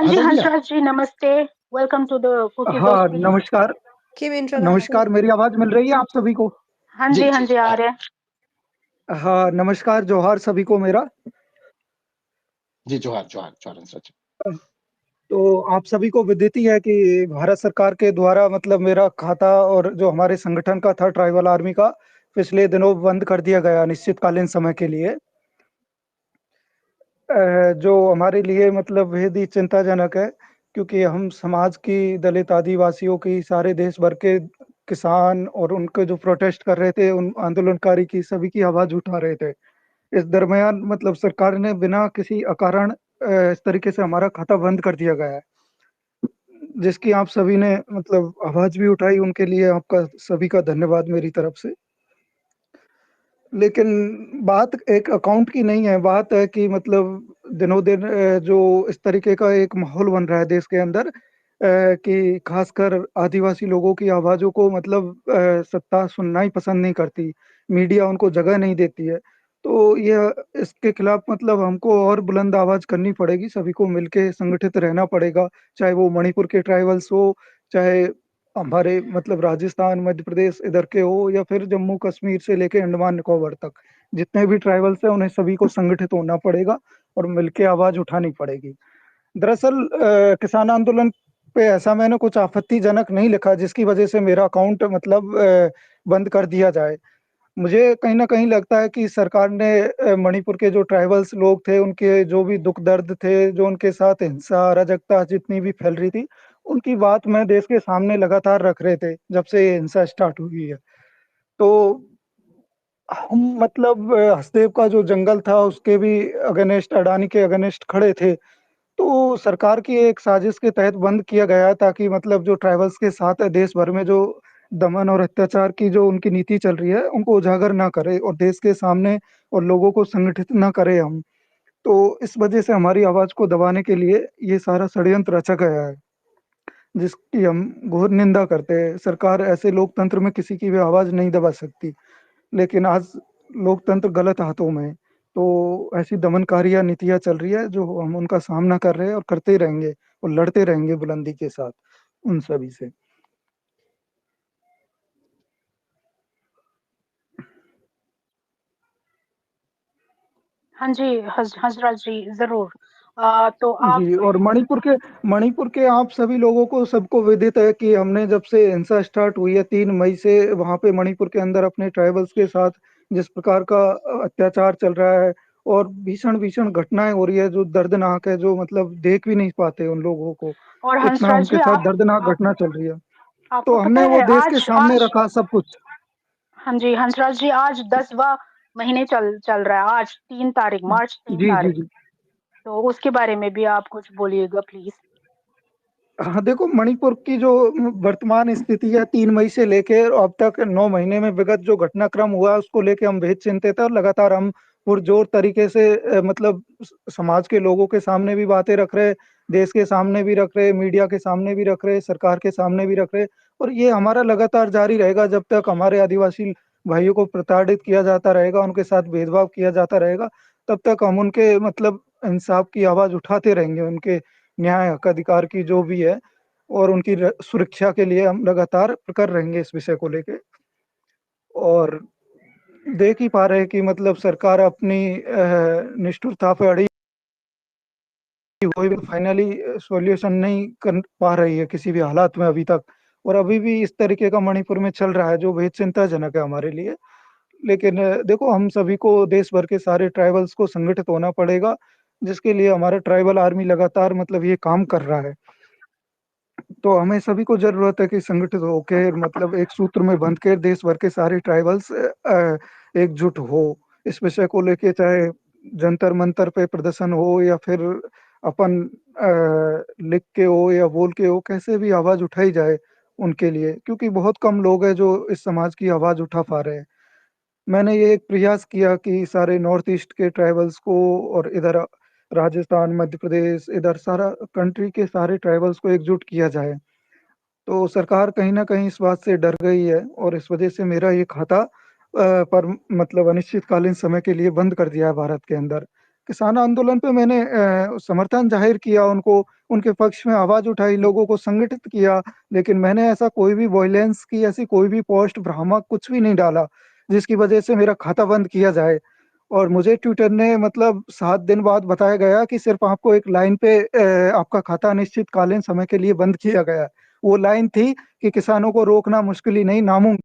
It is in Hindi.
हाँ जी जी, भैया। हंसराज जी, नमस्ते। वेलकम टू द कुकी हाँ, गोस्पी। नमस्कार। Kim introduction. नमस्कार, मेरी आवाज़ मिल रही है आप सभी को? हाँ जी जी, हाँ जी जी, आ रहे हैं। हाँ, नमस्कार, जोहार सभी को मेरा। जी, जोहार जोहार जोहार हंसराज। तो आप सभी को विदित ही है कि भारत सरकार के द्वारा मतलब मेरा खाता और जो हमारे संगठन का था ट्राइबल आर्मी का, पिछले दिनों बंद कर दिया गया अनिश्चितकालीन समय के लिए। जो हमारे लिए मतलब बेहद ही चिंताजनक है, क्योंकि हम समाज की, दलित आदिवासियों की, सारे देश भर के किसान और उनके जो प्रोटेस्ट कर रहे थे, उन आंदोलनकारी की, सभी की आवाज़ उठा रहे थे। इस दरमियान मतलब सरकार ने बिना किसी अकारण इस तरीके से हमारा खाता बंद कर दिया गया है, जिसकी आप सभी ने मतलब आवाज़ भी उठाई, उनके लिए आपका सभी का धन्यवाद मेरी तरफ से। लेकिन बात एक अकाउंट की नहीं है, बात है कि मतलब दिनों-दिन जो इस तरीके का एक माहौल बन रहा है देश के अंदर, कि खासकर आदिवासी लोगों की आवाज़ों को मतलब सत्ता सुनना ही पसंद नहीं करती, मीडिया उनको जगह नहीं देती है। तो ये इसके खिलाफ मतलब हमको और बुलंद आवाज़ करनी पड़ेगी, सभी को मिलके संगठित रहना पड़ेगा, चाहे वो मणिपुर के ट्राइबल्स हो, चाहे हमारे मतलब राजस्थान, मध्य प्रदेश इधर के हो या फिर जम्मू कश्मीर से लेके अंडमान निकोबार तक, जितने भी ट्राइबल्स हैं उन्हें सभी को संगठित होना पड़ेगा और मिलके आवाज़ उठानी पड़ेगी। दरअसल किसान आंदोलन पे ऐसा मैंने कुछ आपत्तिजनक नहीं लिखा जिसकी वजह से मेरा अकाउंट मतलब बंद कर दिया जाए। मुझे कहीं न कहीं लगता है कि सरकार ने मणिपुर के जो ट्राइबल्स लोग थे, उनके जो भी दुःख दर्द थे, जो उनके साथ हिंसा, अराजकता जितनी भी फैल रही थी, उनकी बात मैं देश के सामने लगातार रख रहे थे, जब से ये हिंसा स्टार्ट हुई है। तो हम मतलब हसदेव का जो जंगल था, उसके भी अगेंस्ट अडानी के अगेंस्ट खड़े थे। तो सरकार की एक साजिश के तहत बंद किया गया ताकि मतलब जो ट्राइबल्स के साथ है, देश भर में जो दमन और अत्याचार की जो उनकी नीति चल रही है, उनको उजागर ना करे और देश के सामने और लोगों को संगठित ना करें हम। तो इस वजह से हमारी आवाज़ को दबाने के लिए ये सारा षड्यंत्र रचा गया है, जिसकी हम घोर निंदा करते हैं। सरकार ऐसे लोकतंत्र में किसी की भी आवाज़ नहीं दबा सकती, लेकिन आज लोकतंत्र गलत हाथों में है। तो ऐसी दमनकारियाँ नीतियाँ चल रही है, जो हम उनका सामना कर रहे हैं और करते रहेंगे और लड़ते रहेंगे बुलंदी के साथ उन सभी से। हाँ जी, हंसराज जी, ज़रूर। तो आप। जी, और मणिपुर के आप सभी लोगों को सबको विदित है कि हमने जब से हिंसा स्टार्ट हुई है 3 मई से वहाँ पे मणिपुर के अंदर अपने ट्राइबल्स के साथ जिस प्रकार का अत्याचार चल रहा है और भीषण-भीषण घटनाएँ हो रही है, जो दर्दनाक है, जो मतलब देख भी नहीं पाते उन लोगों को। और इतना हंसराज उनके जी, साथ आप दर्दनाक घटना आपको चल रही है। तो आपको पता हमने वो है, देश के आज सामने आज रखा सब कुछ। हाँ जी, हंसराज जी, आज 10वां महीने चल चल रहा है। आज 3 तारीख, मार्च 3 जी, जी, तारीख। जी। तो उसके बारे में भी आप कुछ बोलिएगा प्लीज़। हाँ, देखो मणिपुर की जो वर्तमान स्थिति है 3 मई से लेके अब तक 9 महीने में विगत जो घटनाक्रम हुआ है उसको लेके हम बेहद चिंतित हैं और लगातार हम पुरजोर तरीके से मतलब समाज के लोगों के सामने भी बातें रख रहे हैं, देश के सामने भी रख रहे हैं, मीडिया के सामने भी रख रहे हैं, सरकार के सामने भी रख रहे हैं और ये हमारा लगातार जारी रहेगा जब तक हमारे आदिवासी भाइयों को प्रताड़ित किया जाता रहेगा, उनके साथ भेदभाव किया जाता रहेगा, तब तक हम उनके मतलब इंसाफ की आवाज़ उठाते रहेंगे, उनके न्याय हक अधिकार की जो भी है और उनकी सुरक्षा के लिए हम लगातार प्रखर रहेंगे इस विषय को लेके। और देख ही पा रहे हैं कि मतलब सरकार अपनी निष्ठुरता पे अड़ी हुई भी फाइनली सॉल्यूशन नहीं कर पा रही है किसी भी हालात में अभी तक और अभी भी इस तरीके का मणिपुर में चल रहा है जो बेहद चिंताजनक है हमारे लिए। लेकिन देखो हम सभी को देश भर के सारे ट्राइबल्स को संगठित होना पड़ेगा, जिसके लिए हमारा ट्राइबल आर्मी लगातार मतलब ये काम कर रहा है। तो हमें सभी को ज़रूरत है कि संगठित होके मतलब एक सूत्र में बंध के देश भर के सारे ट्राइबल्स एकजुट हो। इस विषय को लेके चाहे जंतर-मंतर पे प्रदर्शन हो या फिर अपन लिख के हो या बोल के हो, कैसे भी आवाज़ उठाई जाए उनके लिए, क्योंकि बहुत कम लोग हैं जो इस समाज की आवाज़ उठा पा रहे हैं। मैंने ये एक प्रयास किया कि सारे नॉर्थ ईस्ट के ट्राइबल्स को और इधर राजस्थान, मध्य प्रदेश, इधर सारा कंट्री के सारे ट्राइबल्स को एकजुट किया जाए। तो सरकार कहीं न कहीं इस बात से डर गई है और इस वजह से मेरा ये खाता पर मतलब अनिश्चितकालीन समय के लिए बंद कर दिया है भारत के अंदर। किसान आंदोलन पे मैंने समर्थन जाहिर किया, उनको उनके पक्ष में आवाज़ उठाई, लोगों को संगठित किया, लेकिन मैंने ऐसा कोई भी वॉयलेंस की ऐसी कोई भी पोस्ट, भ्रामक कुछ भी नहीं डाला, जिसकी वजह से मेरा खाता बंद किया जाए। और मुझे ट्विटर ने मतलब 7 दिन बाद बताया गया कि सिर्फ़ आपको एक लाइन पे आपका खाता अनिश्चितकालीन समय के लिए बंद किया गया है। वो लाइन थी कि किसानों को रोकना मुश्किल ही नहीं, नामुमकिन